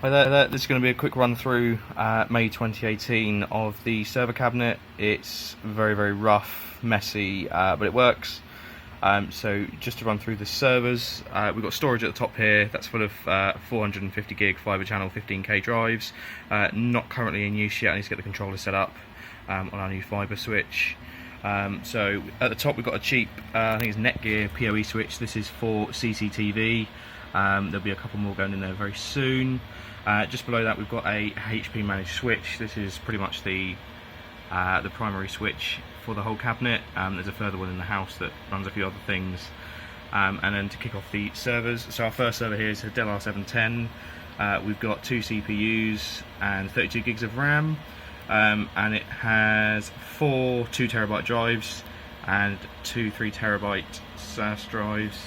Hi there, this is going to be a quick run through May 2018 of the server cabinet. It's very rough, messy, but it works. So just to run through the servers, we've got storage at the top here. That's full of 450 gig fibre channel 15K drives. Not currently in use yet. I need to get the controller set up on our new fibre switch. So at the top we've got a cheap, I think it's Netgear PoE switch. This is for CCTV. There'll be a couple more going in there very soon. Just below that we've got a HP managed switch. This is pretty much the primary switch for the whole cabinet. There's a further one in the house that runs a few other things. And then to kick off the servers, so our first server here is a Dell R710. We've got 2 CPUs and 32 gigs of RAM, and it has 4 2TB drives and 2 3TB SAS drives.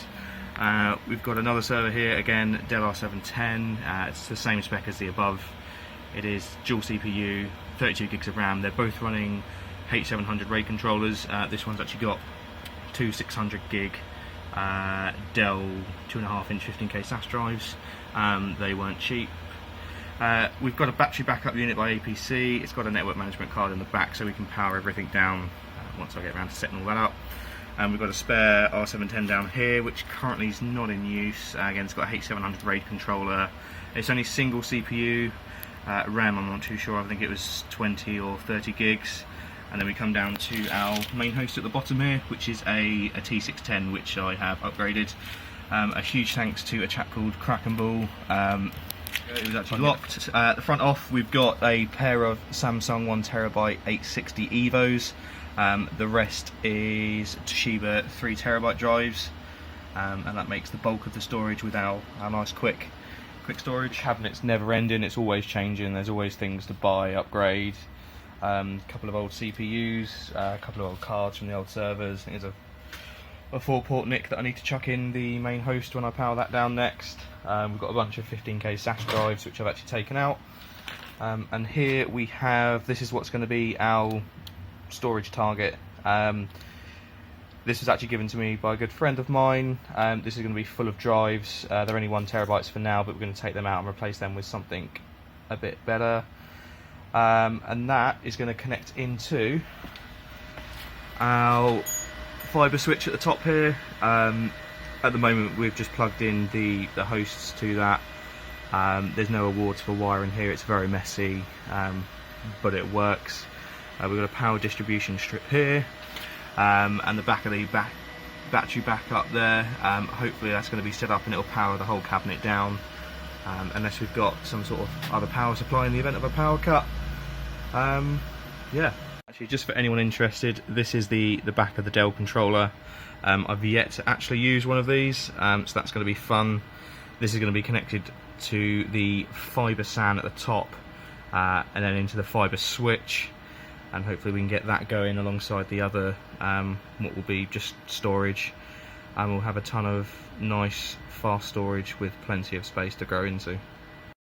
We've got another server here, again Dell R710. It's the same spec as the above. It is dual CPU, 32 gigs of RAM. They're both running H700 RAID controllers. This one's actually got 2 600 gig Dell 2.5-inch 15K SAS drives. They weren't cheap. We've got a battery backup unit by APC. It's got a network management card in the back, so we can power everything down once I get around to setting all that up. And we've got a spare R710 down here, which currently is not in use. Again, it's got a H700 RAID controller. It's only single CPU. RAM, I'm not too sure. I think it was 20 or 30 gigs. And then we come down to our main host at the bottom here, which is a T610, which I have upgraded. A huge thanks to a chap called Crackenball. It was actually locked. At the front off, we've got a pair of Samsung 1TB 860 EVOs. The rest is Toshiba 3TB drives, and that makes the bulk of the storage with our nice quick storage. Cabinet's never ending, it's always changing, there's always things to buy, upgrade. A couple of old CPUs, a couple of old cards from the old servers. There's a 4-port NIC that I need to chuck in the main host when I power that down next. We've got a bunch of 15K SAS drives which I've actually taken out. And here we have, this is what's going to be our storage target. This was actually given to me by a good friend of mine. This is going to be full of drives. They're only 1TB for now, but we're going to take them out and replace them with something a bit better. And that is going to connect into our fibre switch at the top here. At the moment we've just plugged in the hosts to that. There's no awards for wiring here, it's very messy, but it works. We've got a power distribution strip here, and the back of the battery backup there. Hopefully that's going to be set up and it'll power the whole cabinet down, unless we've got some sort of other power supply in the event of a power cut. Yeah. Actually, just for anyone interested, this is the back of the Dell controller. I've yet to actually use one of these, so that's going to be fun. This is going to be connected to the fibre SAN at the top, and then into the fibre switch. And hopefully we can get that going alongside the other, what will be just storage, and we'll have a ton of nice fast storage with plenty of space to grow into.